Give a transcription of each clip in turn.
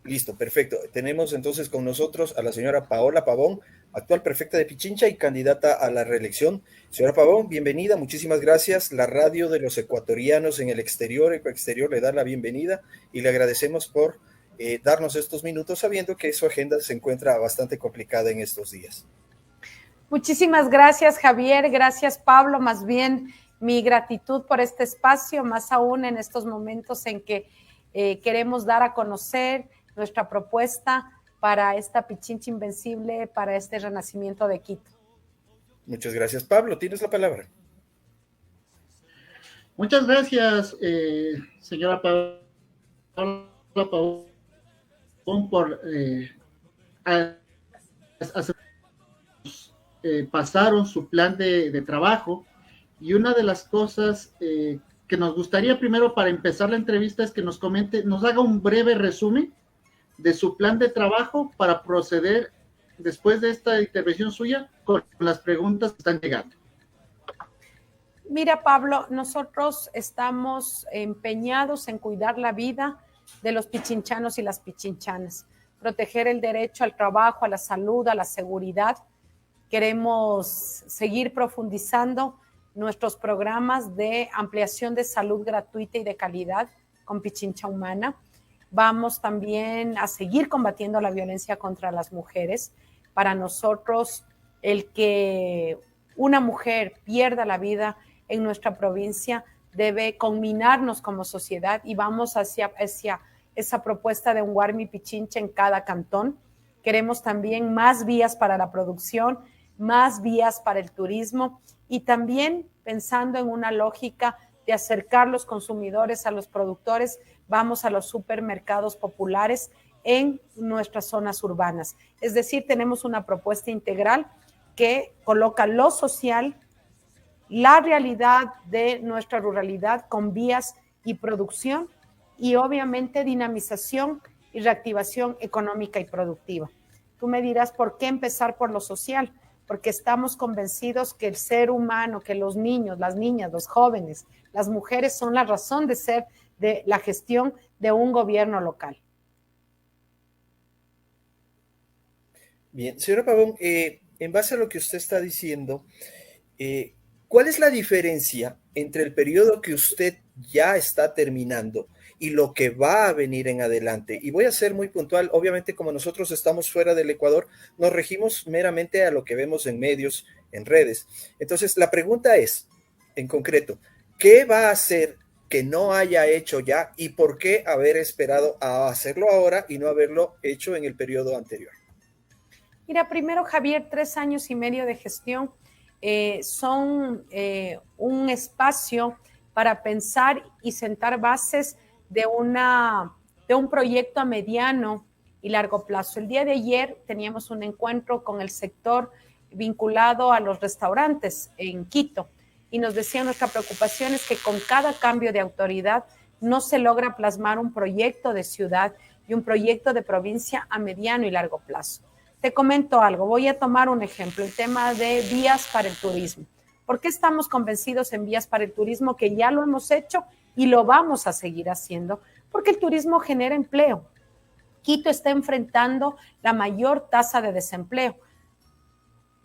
Listo, perfecto. Tenemos entonces con nosotros a la señora Paola Pavón, actual prefecta de Pichincha y candidata a la reelección. Señora Pavón, bienvenida, muchísimas gracias. La radio de los ecuatorianos en el exterior, Ecoexterior, le da la bienvenida y le agradecemos por darnos estos minutos sabiendo que su agenda se encuentra bastante complicada en estos días. Muchísimas gracias, Javier. Gracias, Pablo. Más bien, mi gratitud por este espacio, más aún en estos momentos en que queremos dar a conocer nuestra propuesta para esta Pichincha Invencible, para este renacimiento de Quito. Muchas gracias, Pablo. Tienes la palabra. Muchas gracias, señora Paola Pavón, por pasaron su plan de trabajo, y una de las cosas que nos gustaría primero para empezar la entrevista es que nos comente, nos haga un breve resumen de su plan de trabajo para proceder después de esta intervención suya con las preguntas que están llegando. Mira, Pablo, nosotros estamos empeñados en cuidar la vida de los pichinchanos y las pichinchanas, proteger el derecho al trabajo, a la salud, a la seguridad. Queremos seguir profundizando nuestros programas de ampliación de salud gratuita y de calidad con Pichincha Humana. Vamos también a seguir combatiendo la violencia contra las mujeres. Para nosotros, el que una mujer pierda la vida en nuestra provincia debe conminarnos como sociedad, y vamos hacia esa propuesta de un Warmi Pichincha en cada cantón. Queremos también más vías para la producción, más vías para el turismo, y también pensando en una lógica de acercar los consumidores a los productores, vamos a los supermercados populares en nuestras zonas urbanas. Es decir, tenemos una propuesta integral que coloca lo social, la realidad de nuestra ruralidad con vías y producción, y obviamente dinamización y reactivación económica y productiva. Tú me dirás, ¿por qué empezar por lo social? Porque estamos convencidos que el ser humano, que los niños, las niñas, los jóvenes, las mujeres son la razón de ser de la gestión de un gobierno local. Bien, señora Pavón, en base a lo que usted está diciendo, ¿cuál es la diferencia entre el periodo que usted ya está terminando y lo que va a venir en adelante? Y voy a ser muy puntual. Obviamente, como nosotros estamos fuera del Ecuador, nos regimos meramente a lo que vemos en medios, en redes. Entonces, la pregunta es, en concreto, ¿qué va a hacer que no haya hecho ya y por qué haber esperado a hacerlo ahora y no haberlo hecho en el periodo anterior? Mira, primero, Javier, 3 años y medio de gestión son un espacio para pensar y sentar bases de un proyecto a mediano y largo plazo. El día de ayer teníamos un encuentro con el sector vinculado a los restaurantes en Quito, y nos decían, nuestra preocupación es que con cada cambio de autoridad no se logra plasmar un proyecto de ciudad y un proyecto de provincia a mediano y largo plazo. Te comento algo, voy a tomar un ejemplo, el tema de vías para el turismo. ¿Por qué estamos convencidos en vías para el turismo? Que ya lo hemos hecho y lo vamos a seguir haciendo, porque el turismo genera empleo. Quito está enfrentando la mayor tasa de desempleo.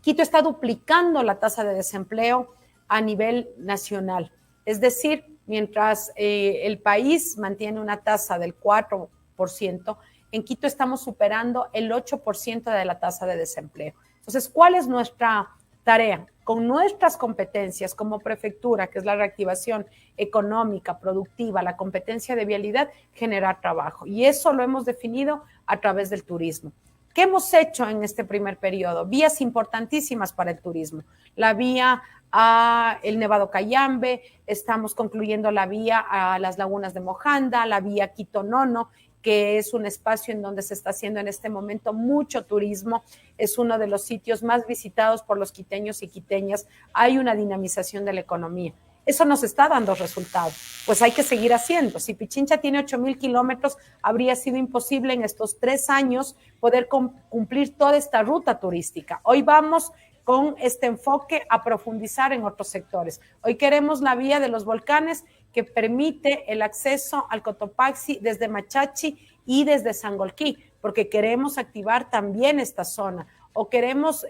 Quito está duplicando la tasa de desempleo a nivel nacional. Es decir, mientras el país mantiene una tasa del 4%, en Quito estamos superando el 8% de la tasa de desempleo. Entonces, ¿cuál es nuestra tarea? Con nuestras competencias como prefectura, que es la reactivación económica, productiva, la competencia de vialidad, generar trabajo. Y eso lo hemos definido a través del turismo. ¿Qué hemos hecho en este primer periodo? Vías importantísimas para el turismo. La vía a el Nevado Cayambe, estamos concluyendo la vía a las lagunas de Mojanda, la vía Quito-Nono, que es un espacio en donde se está haciendo en este momento mucho turismo, es uno de los sitios más visitados por los quiteños y quiteñas, hay una dinamización de la economía. Eso nos está dando resultados, pues hay que seguir haciendo. Si Pichincha tiene 8,000 kilómetros, habría sido imposible en estos 3 años poder cumplir toda esta ruta turística. Hoy vamos con este enfoque a profundizar en otros sectores. Hoy queremos la vía de los volcanes, que permite el acceso al Cotopaxi desde Machachi y desde Sangolquí, porque queremos activar también esta zona, o queremos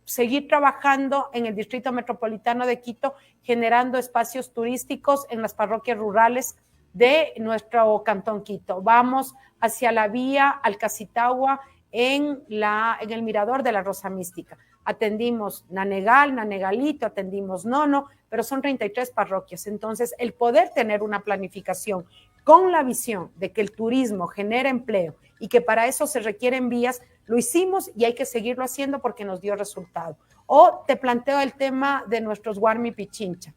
seguir trabajando en el Distrito Metropolitano de Quito, generando espacios turísticos en las parroquias rurales de nuestro Cantón Quito. Vamos hacia la vía Alcacitagua en el mirador de la Rosa Mística. Atendimos Nanegal, Nanegalito, atendimos Nono, pero son 33 parroquias. Entonces, el poder tener una planificación con la visión de que el turismo genera empleo y que para eso se requieren vías, lo hicimos y hay que seguirlo haciendo porque nos dio resultado. O te planteo el tema de nuestros Guarmi Pichincha.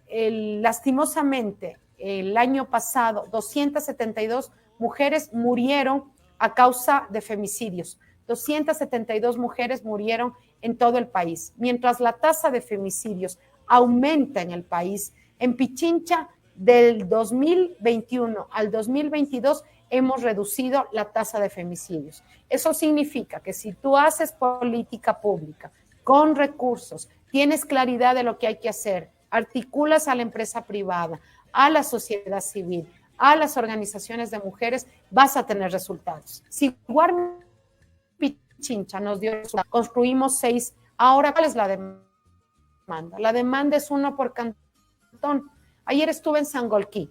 Lastimosamente, el año pasado, 272 mujeres murieron a causa de femicidios. 272 mujeres murieron en todo el país. Mientras la tasa de femicidios aumenta en el país, en Pichincha, del 2021 al 2022, hemos reducido la tasa de femicidios. Eso significa que si tú haces política pública con recursos, tienes claridad de lo que hay que hacer, articulas a la empresa privada, a la sociedad civil, a las organizaciones de mujeres, vas a tener resultados. Si Guarmi Pichincha nos dio resultados, construimos 6, ahora ¿cuál es la demanda? La demanda es 1 por cantón. Ayer estuve en Sangolquí.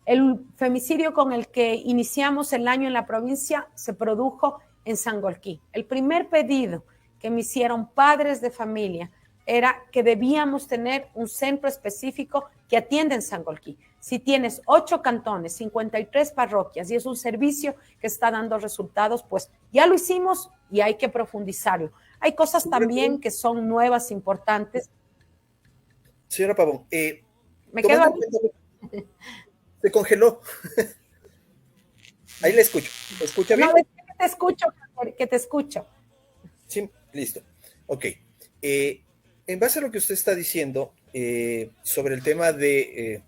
El femicidio con el que iniciamos el año en la provincia se produjo en Sangolquí. El primer pedido que me hicieron padres de familia era que debíamos tener un centro específico que atienda en Sangolquí. Si tienes 8 cantones, 53 parroquias y es un servicio que está dando resultados, pues ya lo hicimos y hay que profundizarlo. Hay cosas también que son nuevas, importantes. Señora Pavón, me quedo aquí. Se congeló. Ahí le escucho. ¿Me escucha bien? No, es que te escucho. Sí, listo. Ok. En base a lo que usted está diciendo sobre el tema de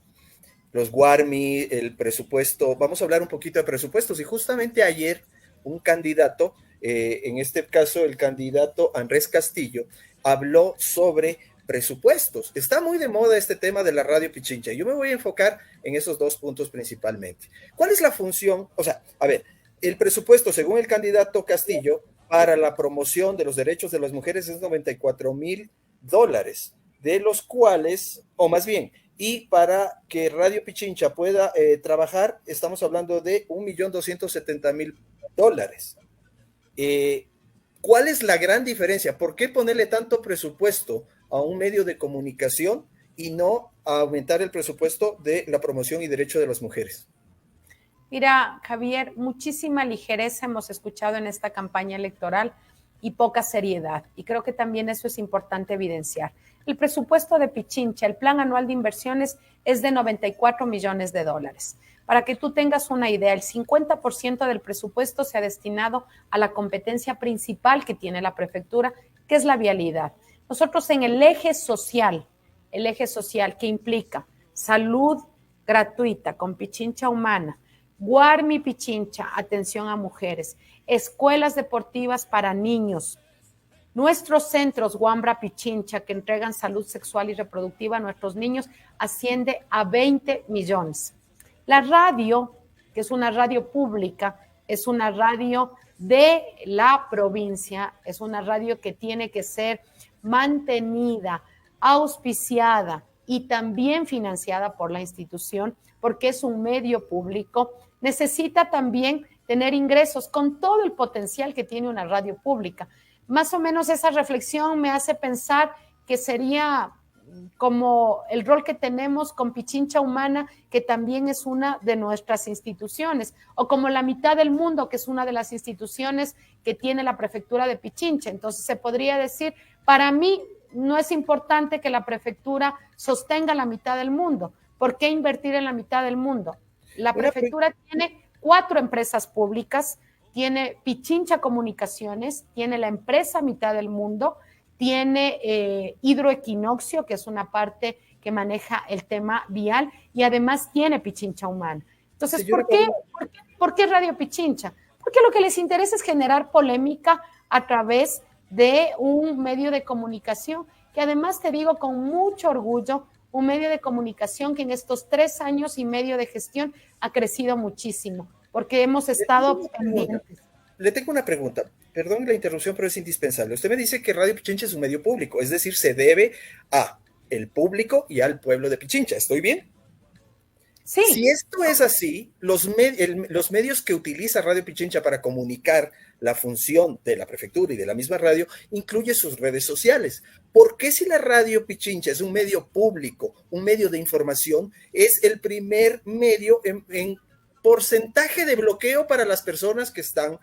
los Guarmi, el presupuesto, vamos a hablar un poquito de presupuestos. Y justamente ayer un candidato, en este caso el candidato Andrés Castillo, habló sobre presupuestos. Está muy de moda este tema de la radio Pichincha. Yo me voy a enfocar en esos 2 puntos principalmente. ¿Cuál es la función? O sea, a ver, el presupuesto, según el candidato Castillo, para la promoción de los derechos de las mujeres es $94,000, de los cuales, o más bien, y para que Radio Pichincha pueda trabajar, estamos hablando de $1,270,000. ¿Cuál es la gran diferencia? ¿Por qué ponerle tanto presupuesto a un medio de comunicación y no a aumentar el presupuesto de la promoción y derecho de las mujeres? Mira, Javier, muchísima ligereza hemos escuchado en esta campaña electoral y poca seriedad. Y creo que también eso es importante evidenciar. El presupuesto de Pichincha, el plan anual de inversiones, es de $94 millones. Para que tú tengas una idea, el 50% del presupuesto se ha destinado a la competencia principal que tiene la prefectura, que es la vialidad. Nosotros en el eje social que implica salud gratuita con Pichincha Humana, Guarmi Pichincha, atención a mujeres, escuelas deportivas para niños, nuestros centros Guambra Pichincha que entregan salud sexual y reproductiva a nuestros niños, asciende a 20 millones. La radio, que es una radio pública, es una radio de la provincia, es una radio que tiene que ser mantenida, auspiciada y también financiada por la institución, porque es un medio público, necesita también tener ingresos con todo el potencial que tiene una radio pública. Más o menos esa reflexión me hace pensar que sería como el rol que tenemos con Pichincha Humana, que también es una de nuestras instituciones, o como la mitad del mundo, que es una de las instituciones que tiene la prefectura de Pichincha. Entonces se podría decir, para mí no es importante que la prefectura sostenga la mitad del mundo. ¿Por qué invertir en la mitad del mundo? La prefectura tiene 4 empresas públicas, tiene Pichincha Comunicaciones, tiene la empresa Mitad del Mundo, tiene Hidroequinoccio, que es una parte que maneja el tema vial, y además tiene Pichincha Humana. Entonces, ¿por qué Radio Pichincha? Porque lo que les interesa es generar polémica a través de un medio de comunicación que además, te digo con mucho orgullo, un medio de comunicación que en estos 3 años y medio de gestión ha crecido muchísimo, porque hemos estado pendientes. Le tengo una pregunta. Perdón la interrupción, pero es indispensable. Usted me dice que Radio Pichincha es un medio público, es decir, se debe a el público y al pueblo de Pichincha. ¿Estoy bien? Sí. Si esto es así, los medios que utiliza Radio Pichincha para comunicar la función de la prefectura y de la misma radio incluye sus redes sociales. ¿Por qué si la Radio Pichincha es un medio público, un medio de información, es el primer medio en porcentaje de bloqueo para las personas que están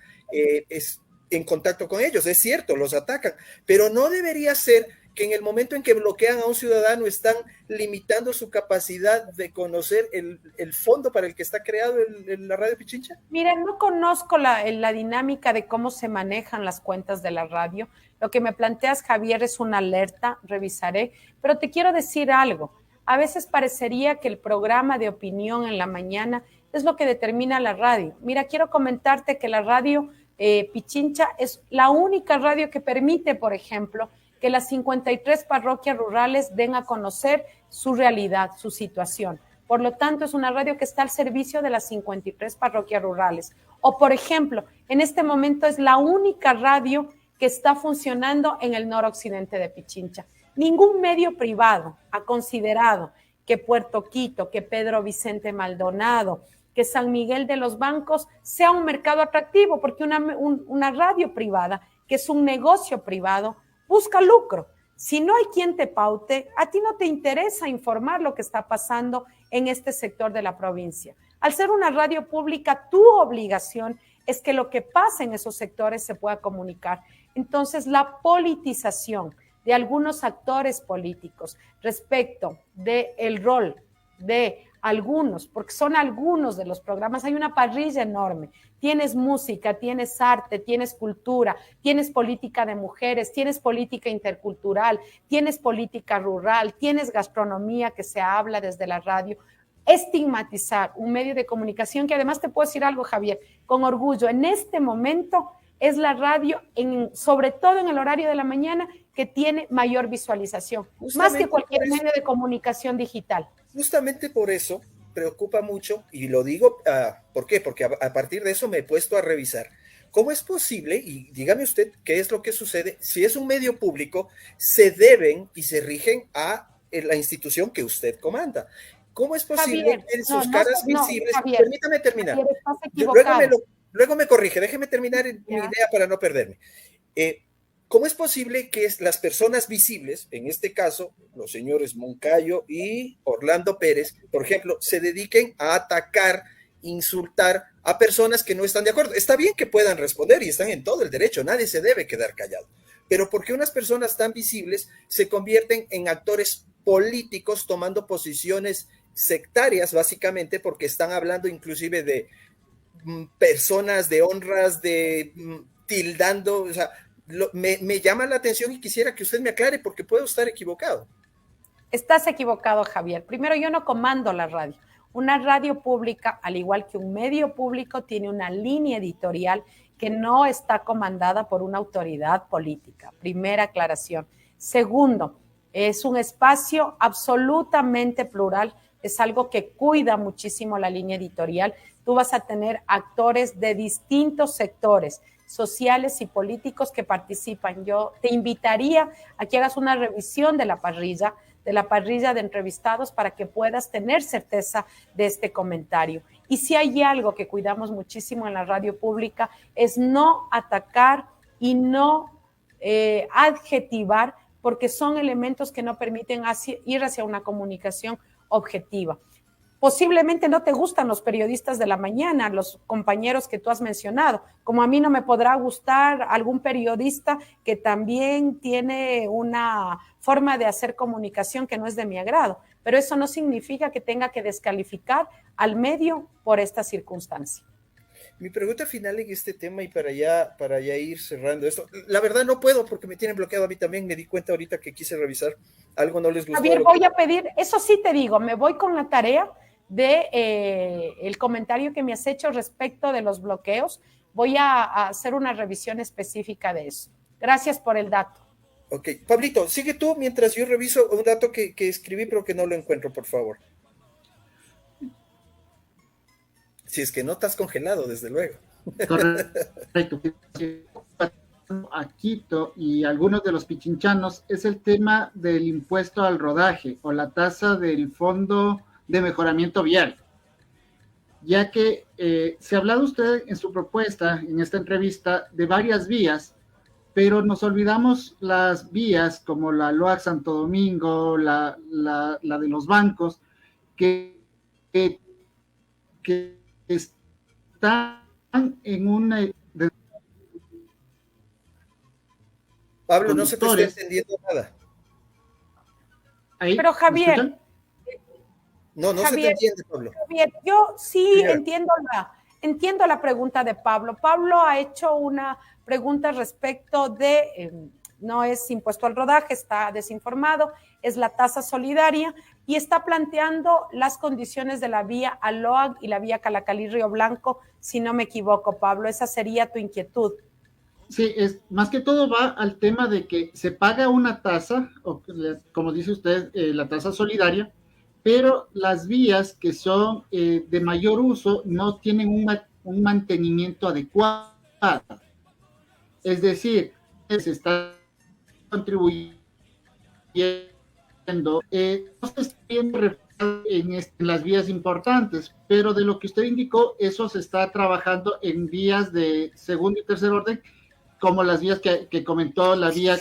en contacto con ellos? Es cierto, los atacan, pero no debería ser que en el momento en que bloquean a un ciudadano están limitando su capacidad de conocer el fondo para el que está creado la Radio Pichincha? Mira, no conozco la dinámica de cómo se manejan las cuentas de la radio. Lo que me planteas, Javier, es una alerta, revisaré, pero te quiero decir algo. A veces parecería que el programa de opinión en la mañana es lo que determina la radio. Mira, quiero comentarte que la radio Pichincha es la única radio que permite, por ejemplo, que las 53 parroquias rurales den a conocer su realidad, su situación. Por lo tanto, es una radio que está al servicio de las 53 parroquias rurales. O, por ejemplo, en este momento es la única radio que está funcionando en el noroccidente de Pichincha. Ningún medio privado ha considerado que Puerto Quito, que Pedro Vicente Maldonado, que San Miguel de los Bancos sea un mercado atractivo, porque una radio privada, que es un negocio privado, busca lucro. Si no hay quien te paute, a ti no te interesa informar lo que está pasando en este sector de la provincia. Al ser una radio pública, tu obligación es que lo que pasa en esos sectores se pueda comunicar. Entonces, la politización de algunos actores políticos respecto del rol de algunos, porque son algunos de los programas, hay una parrilla enorme. Tienes música, tienes arte, tienes cultura, tienes política de mujeres, tienes política intercultural, tienes política rural, tienes gastronomía que se habla desde la radio. Estigmatizar un medio de comunicación que además te puedo decir algo, Javier, con orgullo, en este momento es la radio, sobre todo en el horario de la mañana, que tiene mayor visualización, más que cualquier medio de comunicación digital. Justamente por eso preocupa mucho, y lo digo, ¿por qué? Porque a partir de eso me he puesto a revisar. ¿Cómo es posible, y dígame usted qué es lo que sucede, si es un medio público, se deben y se rigen a la institución que usted comanda? ¿Cómo es posible Javier, que sus caras visibles... Javier, permítame terminar. Javier, estás equivocado. Luego me corrige, déjeme terminar mi idea para no perderme. ¿Cómo es posible que las personas visibles, en este caso, los señores Moncayo y Orlando Pérez, por ejemplo, se dediquen a atacar, insultar a personas que no están de acuerdo? Está bien que puedan responder y están en todo el derecho, nadie se debe quedar callado. Pero ¿por qué unas personas tan visibles se convierten en actores políticos tomando posiciones sectarias, básicamente porque están hablando inclusive de personas, de honras, de tildando, o sea, me llama la atención y quisiera que usted me aclare porque puedo estar equivocado. Estás equivocado, Javier. Primero, yo no comando la radio. Una radio pública, al igual que un medio público, tiene una línea editorial que no está comandada por una autoridad política. Primera aclaración. Segundo, es un espacio absolutamente plural, es algo que cuida muchísimo la línea editorial. Tú vas a tener actores de distintos sectores sociales y políticos que participan. Yo te invitaría a que hagas una revisión de la parrilla de entrevistados para que puedas tener certeza de este comentario. Y si hay algo que cuidamos muchísimo en la radio pública es no atacar y no adjetivar, porque son elementos que no permiten ir hacia una comunicación objetiva. Posiblemente no te gustan los periodistas de la mañana, los compañeros que tú has mencionado, como a mí no me podrá gustar algún periodista que también tiene una forma de hacer comunicación que no es de mi agrado, pero eso no significa que tenga que descalificar al medio por esta circunstancia. Mi pregunta final en este tema y para ya ir cerrando esto, la verdad no puedo porque me tienen bloqueado a mí también, me di cuenta ahorita que quise revisar, algo no les gustó. Javier, voy a pedir, eso sí te digo, me voy con la tarea de el comentario que me has hecho respecto de los bloqueos. Voy a hacer una revisión específica de eso. Gracias por el dato. Ok, Pablito, sigue tú mientras yo reviso un dato que escribí pero que no lo encuentro, por favor. Si es que no estás congelado, desde luego. Correcto. A Quito y algunos de los pichinchanos es el tema del impuesto al rodaje o la tasa del Fondo de Mejoramiento Vial, ya que se ha hablado usted en su propuesta, en esta entrevista, de varias vías, pero nos olvidamos las vías como la LOAC Santo Domingo, la de los bancos, que, que, que están en una... Pablo, no se te está conductores. entendiendo nada. ¿Ahí? Pero ¿Me Javier, escuchan? No, no se te Javier, entiende, Pablo. Javier, yo sí Señora. entiendo la pregunta de Pablo. Pablo ha hecho una pregunta respecto de, no es impuesto al rodaje, está desinformado, es la tasa solidaria y está planteando las condiciones de la vía Aloag y la vía Calacalí-Río Blanco, si no me equivoco, Pablo. Esa sería tu inquietud. Sí, es, más que todo va al tema de que se paga una tasa, o como dice usted, la tasa solidaria, pero las vías que son de mayor uso no tienen un mantenimiento adecuado. Es decir, se está contribuyendo, no se está viendo reflejado en las vías importantes, pero de lo que usted indicó, eso se está trabajando en vías de segundo y tercer orden, como las vías que comentó, la vía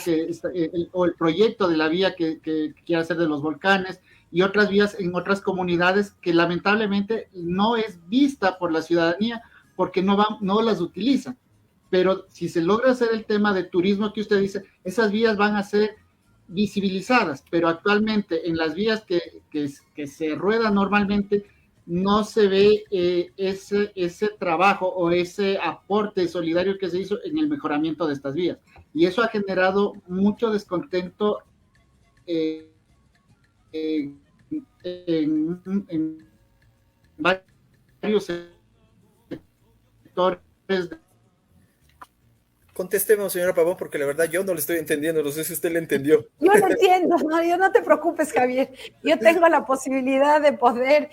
o el proyecto de la vía que quiere hacer de los volcanes, y otras vías en otras comunidades que lamentablemente no es vista por la ciudadanía porque no las utilizan. Pero si se logra hacer el tema de turismo que usted dice, esas vías van a ser visibilizadas, pero actualmente en las vías que se ruedan normalmente no se ve ese trabajo o ese aporte solidario que se hizo en el mejoramiento de estas vías. Y eso ha generado mucho descontento en varios sectores. Contésteme, señora Pavón, porque la verdad yo no le estoy entendiendo, no sé si usted le entendió. Yo lo entiendo, no te preocupes, Javier. Yo tengo la posibilidad de poder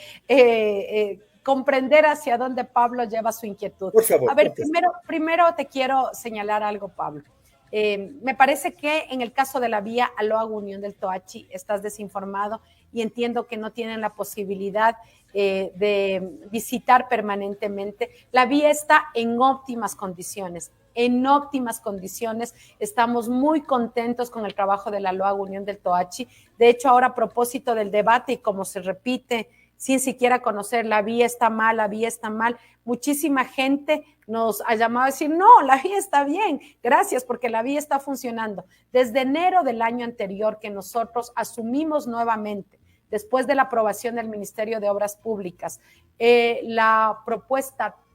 comprender hacia dónde Pablo lleva su inquietud. Por favor. A ver, primero te quiero señalar algo, Pablo. Me parece que en el caso de la vía Aloag Unión del Toachi estás desinformado y entiendo que no tienen la posibilidad de visitar permanentemente. La vía está en óptimas condiciones. Estamos muy contentos con el trabajo de la Aloag Unión del Toachi. De hecho, ahora a propósito del debate y como se repite, sin siquiera conocer, la vía está mal, muchísima gente nos ha llamado a decir, no, la vía está bien, gracias, porque la vía está funcionando. Desde enero del año anterior que nosotros asumimos nuevamente, después de la aprobación del Ministerio de Obras Públicas,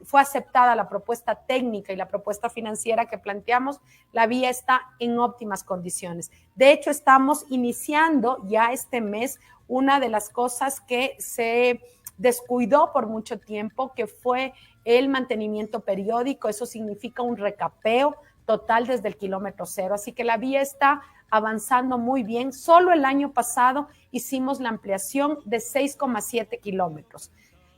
fue aceptada la propuesta técnica y la propuesta financiera que planteamos, la vía está en óptimas condiciones. De hecho, estamos iniciando ya este mes una de las cosas que se descuidó por mucho tiempo, que fue el mantenimiento periódico. Eso significa un recapeo total desde el kilómetro cero. Así que la vía está avanzando muy bien. Solo el año pasado hicimos la ampliación de 6,7 kilómetros.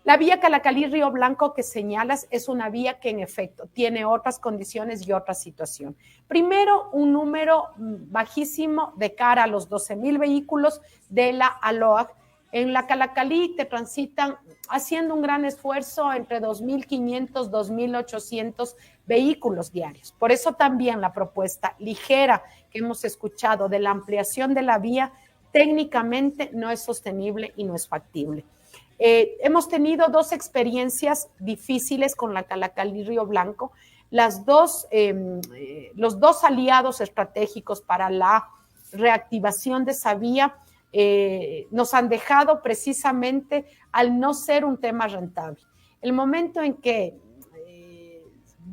La vía Calacalí-Río Blanco que señalas es una vía que en efecto tiene otras condiciones y otra situación. Primero, un número bajísimo de cara a los 12,000 vehículos de la Aloag. En la Calacalí te transitan haciendo un gran esfuerzo entre 2,500, 2,800 vehículos diarios. Por eso también la propuesta ligera que hemos escuchado de la ampliación de la vía técnicamente no es sostenible y no es factible. Hemos tenido dos experiencias difíciles con la Calacalí-Río Blanco. Los dos aliados estratégicos para la reactivación de esa vía nos han dejado precisamente al no ser un tema rentable. El momento en que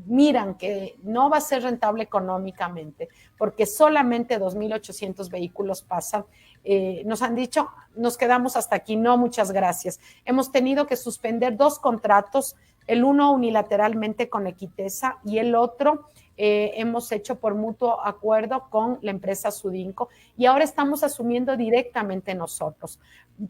miran que no va a ser rentable económicamente porque solamente 2,800 vehículos pasan, nos han dicho, nos quedamos hasta aquí, no, muchas gracias. Hemos tenido que suspender 2 contratos el uno unilateralmente con Equitesa y el otro hemos hecho por mutuo acuerdo con la empresa Sudinco y ahora estamos asumiendo directamente nosotros.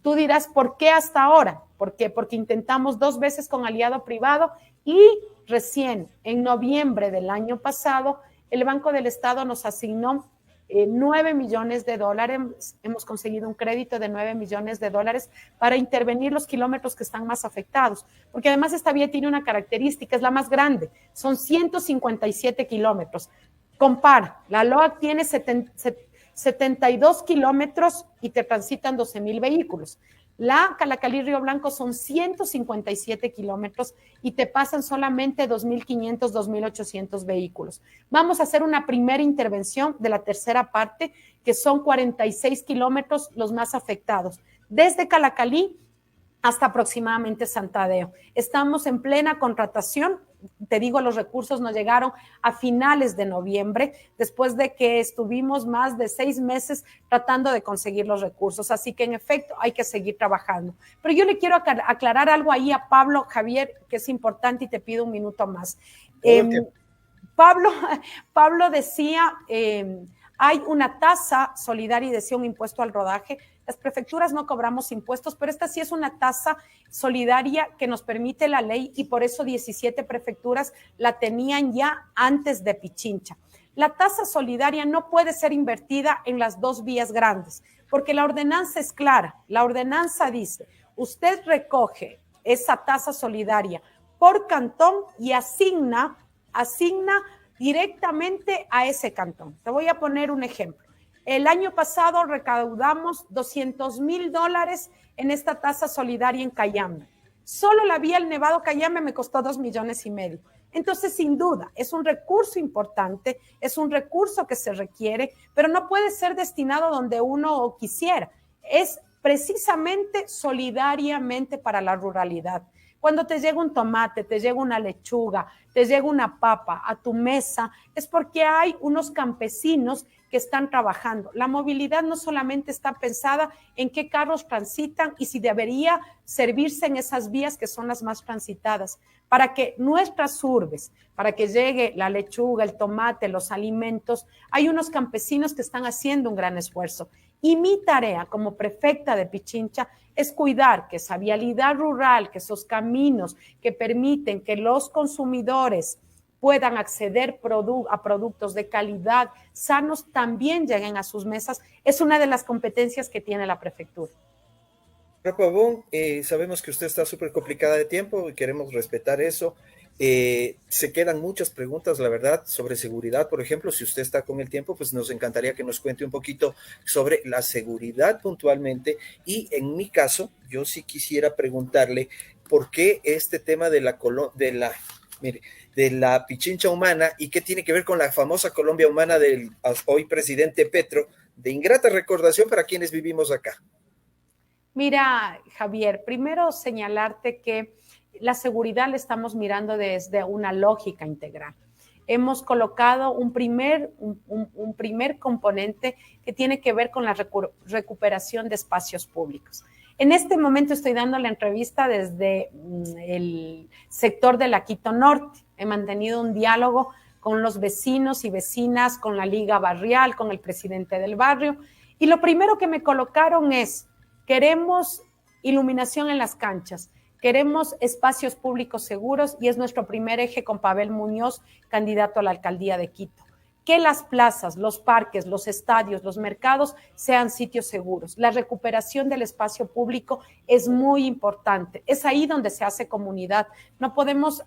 Tú dirás, ¿por qué hasta ahora? ¿Por qué? Porque intentamos 2 veces con aliado privado y recién en noviembre del año pasado el Banco del Estado nos asignó 9 millones de dólares, hemos conseguido un crédito de 9 millones de dólares para intervenir los kilómetros que están más afectados, porque además esta vía tiene una característica, es la más grande, son 157 kilómetros. Compara, la LOAC tiene 72 kilómetros y te transitan 12,000 vehículos. La Calacalí-Río Blanco son 157 kilómetros y te pasan solamente 2,500, 2,800 vehículos. Vamos a hacer una primera intervención de la tercera parte, que son 46 kilómetros los más afectados, desde Calacalí hasta aproximadamente Santadeo. Estamos en plena contratación. Te digo, los recursos nos llegaron a finales de noviembre, después de que estuvimos más de 6 meses tratando de conseguir los recursos. Así que, en efecto, hay que seguir trabajando. Pero yo le quiero aclarar algo ahí a Pablo, Javier, que es importante y te pido un minuto más. Pablo decía, hay una tasa solidaria y decía un impuesto al rodaje. Las prefecturas no cobramos impuestos, pero esta sí es una tasa solidaria que nos permite la ley y por eso 17 prefecturas la tenían ya antes de Pichincha. La tasa solidaria no puede ser invertida en las 2 vías grandes, porque la ordenanza es clara. La ordenanza dice, usted recoge esa tasa solidaria por cantón y asigna directamente a ese cantón. Te voy a poner un ejemplo. El año pasado recaudamos $200,000 en esta tasa solidaria en Cayambe. Solo la vía El Nevado Cayambe me costó 2,5 millones. Entonces, sin duda, es un recurso importante, es un recurso que se requiere, pero no puede ser destinado donde uno quisiera. Es precisamente solidariamente para la ruralidad. Cuando te llega un tomate, te llega una lechuga, te llega una papa a tu mesa, es porque hay unos campesinos que están trabajando. La movilidad no solamente está pensada en qué carros transitan y si debería servirse en esas vías que son las más transitadas, para que nuestras urbes, para que llegue la lechuga, el tomate, los alimentos, hay unos campesinos que están haciendo un gran esfuerzo. Y mi tarea como prefecta de Pichincha es cuidar que esa vialidad rural, que esos caminos que permiten que los consumidores puedan acceder a productos de calidad, sanos, también lleguen a sus mesas. Es una de las competencias que tiene la prefectura. Pavón, sabemos que usted está súper complicada de tiempo y queremos respetar eso. Se quedan muchas preguntas, la verdad, sobre seguridad. Por ejemplo, si usted está con el tiempo, pues nos encantaría que nos cuente un poquito sobre la seguridad puntualmente. Y en mi caso, yo sí quisiera preguntarle por qué este tema de la Pichincha humana y qué tiene que ver con la famosa Colombia humana del hoy presidente Petro, de ingrata recordación para quienes vivimos acá. Mira, Javier, primero señalarte que la seguridad la estamos mirando desde una lógica integral. Hemos colocado un primer componente que tiene que ver con la recuperación de espacios públicos. En este momento estoy dando la entrevista desde el sector de la Quito Norte. He mantenido un diálogo con los vecinos y vecinas, con la Liga Barrial, con el presidente del barrio. Y lo primero que me colocaron es, queremos iluminación en las canchas, queremos espacios públicos seguros y es nuestro primer eje con Pavel Muñoz, candidato a la alcaldía de Quito. Que las plazas, los parques, los estadios, los mercados sean sitios seguros. La recuperación del espacio público es muy importante. Es ahí donde se hace comunidad. No podemos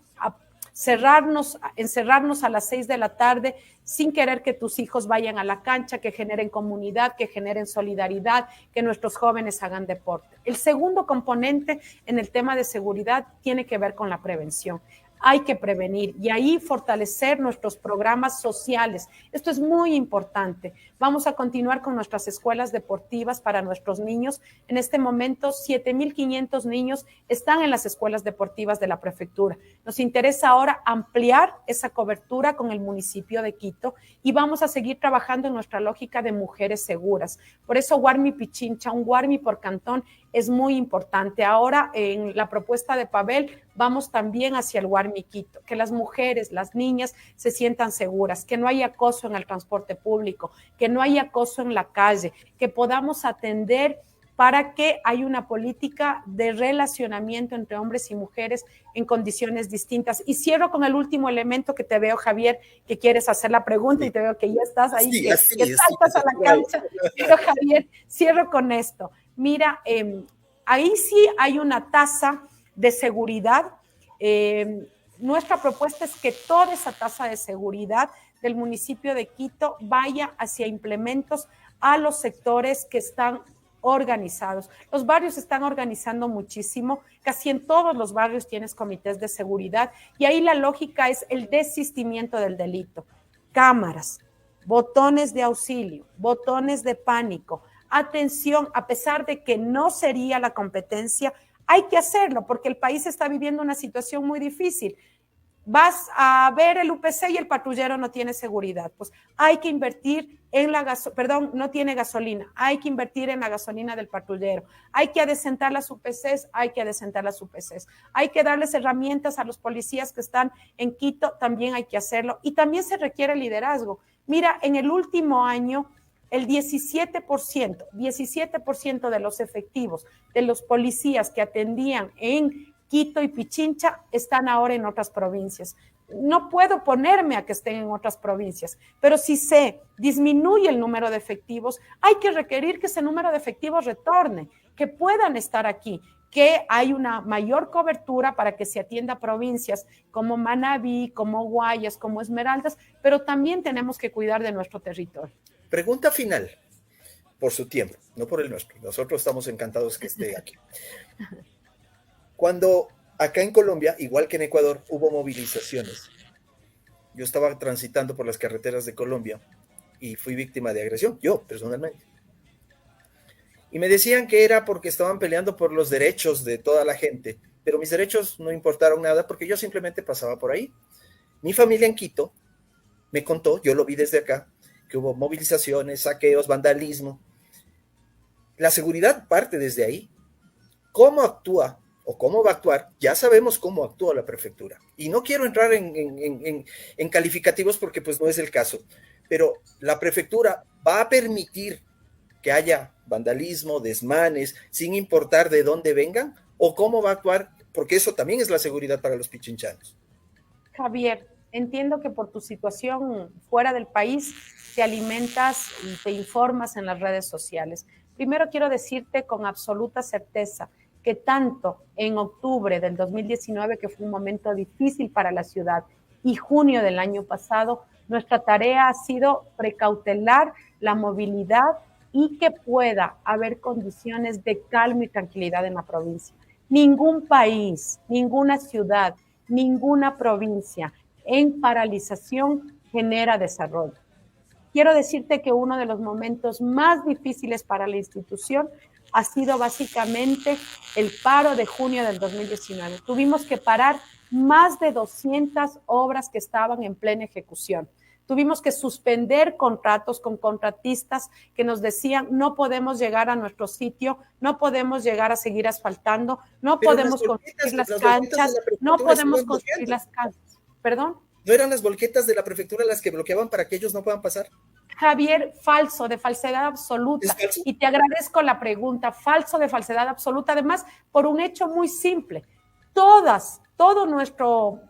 encerrarnos a las 6 de la tarde sin querer que tus hijos vayan a la cancha, que generen comunidad, que generen solidaridad, que nuestros jóvenes hagan deporte. El segundo componente en el tema de seguridad tiene que ver con la prevención. Hay que prevenir y ahí fortalecer nuestros programas sociales. Esto es muy importante. Vamos a continuar con nuestras escuelas deportivas para nuestros niños. En este momento, 7,500 niños están en las escuelas deportivas de la prefectura. Nos interesa ahora ampliar esa cobertura con el municipio de Quito y vamos a seguir trabajando en nuestra lógica de mujeres seguras. Por eso, Guarmi Pichincha, un Guarmi por cantón, es muy importante. Ahora en la propuesta de Pavel vamos también hacia el Warmi Quito, que las mujeres, las niñas se sientan seguras, que no haya acoso en el transporte público, que no haya acoso en la calle, que podamos atender para que haya una política de relacionamiento entre hombres y mujeres en condiciones distintas. Y cierro con el último elemento que te veo, Javier, que quieres hacer la pregunta y te veo que ya estás ahí, sí, que saltas a la cancha. Pero Javier, cierro con esto. Mira, ahí sí hay una tasa de seguridad. Nuestra propuesta es que toda esa tasa de seguridad del municipio de Quito vaya hacia implementos a los sectores que están organizados. Los barrios se están organizando muchísimo, casi en todos los barrios tienes comités de seguridad y ahí la lógica es el desistimiento del delito. Cámaras, botones de auxilio, botones de pánico. Atención, a pesar de que no sería la competencia, hay que hacerlo porque el país está viviendo una situación muy difícil. Vas a ver el UPC y el patrullero no tiene seguridad. Pues hay que invertir en no tiene gasolina. Hay que invertir en la gasolina del patrullero. Hay que adecentar las UPCs, Hay que darles herramientas a los policías que están en Quito, también hay que hacerlo. Y también se requiere liderazgo. Mira, en el último año, el 17% de los efectivos de los policías que atendían en Quito y Pichincha están ahora en otras provincias. No puedo ponerme a que estén en otras provincias, pero si se disminuye el número de efectivos, hay que requerir que ese número de efectivos retorne, que puedan estar aquí, que hay una mayor cobertura para que se atienda a provincias como Manabí, como Guayas, como Esmeraldas, pero también tenemos que cuidar de nuestro territorio. Pregunta final, por su tiempo, no por el nuestro. Nosotros estamos encantados que esté aquí. Cuando acá en Colombia, igual que en Ecuador, hubo movilizaciones, yo estaba transitando por las carreteras de Colombia y fui víctima de agresión, yo personalmente. Y me decían que era porque estaban peleando por los derechos de toda la gente, pero mis derechos no importaron nada porque yo simplemente pasaba por ahí. Mi familia en Quito me contó, yo lo vi desde acá, que hubo movilizaciones, saqueos, vandalismo. La seguridad parte desde ahí. ¿Cómo actúa o cómo va a actuar? Ya sabemos cómo actúa la prefectura. Y no quiero entrar en calificativos porque pues no es el caso. Pero la prefectura va a permitir que haya vandalismo, desmanes, sin importar de dónde vengan, o cómo va a actuar, porque eso también es la seguridad para los pichinchanos. Javier, entiendo que por tu situación fuera del país te alimentas y te informas en las redes sociales. Primero quiero decirte con absoluta certeza que tanto en octubre del 2019, que fue un momento difícil para la ciudad, y junio del año pasado, nuestra tarea ha sido precautelar la movilidad y que pueda haber condiciones de calma y tranquilidad en la provincia. Ningún país, ninguna ciudad, ninguna provincia en paralización genera desarrollo. Quiero decirte que uno de los momentos más difíciles para la institución ha sido básicamente el paro de junio del 2019. Tuvimos que parar más de 200 obras que estaban en plena ejecución. Tuvimos que suspender contratos con contratistas que nos decían no podemos llegar a nuestro sitio, no podemos llegar a seguir asfaltando, no podemos construir las canchas, no podemos construir las canchas. ¿Perdón? ¿No eran las volquetas de la prefectura las que bloqueaban para que ellos no puedan pasar? Javier, falso, de falsedad absoluta. Y te agradezco la pregunta, falso de falsedad absoluta, además por un hecho muy simple. Todo nuestro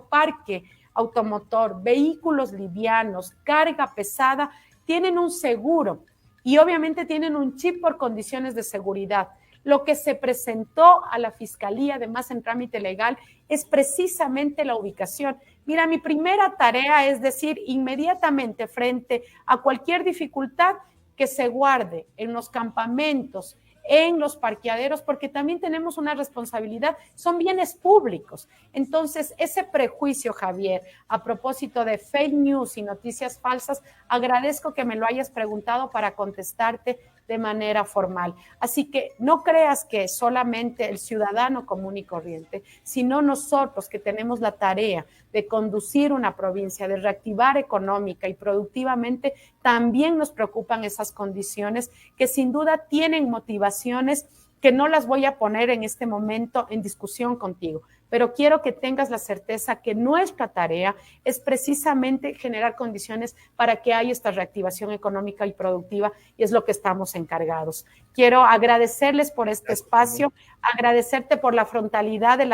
parque automotor, vehículos livianos, carga pesada, tienen un seguro y obviamente tienen un chip por condiciones de seguridad. Lo que se presentó a la Fiscalía, además en trámite legal, es precisamente la ubicación. Mira, mi primera tarea es decir inmediatamente frente a cualquier dificultad que se guarde en los campamentos, en los parqueaderos, porque también tenemos una responsabilidad, son bienes públicos. Entonces, ese prejuicio, Javier, a propósito de fake news y noticias falsas, agradezco que me lo hayas preguntado para contestarte de manera formal. Así que no creas que solamente el ciudadano común y corriente, sino nosotros que tenemos la tarea de conducir una provincia, de reactivar económica y productivamente, también nos preocupan esas condiciones que sin duda tienen motivaciones que no las voy a poner en este momento en discusión contigo, pero quiero que tengas la certeza que nuestra tarea es precisamente generar condiciones para que haya esta reactivación económica y productiva, y es lo que estamos encargados. Quiero agradecerles por este espacio, agradecerte por la frontalidad de las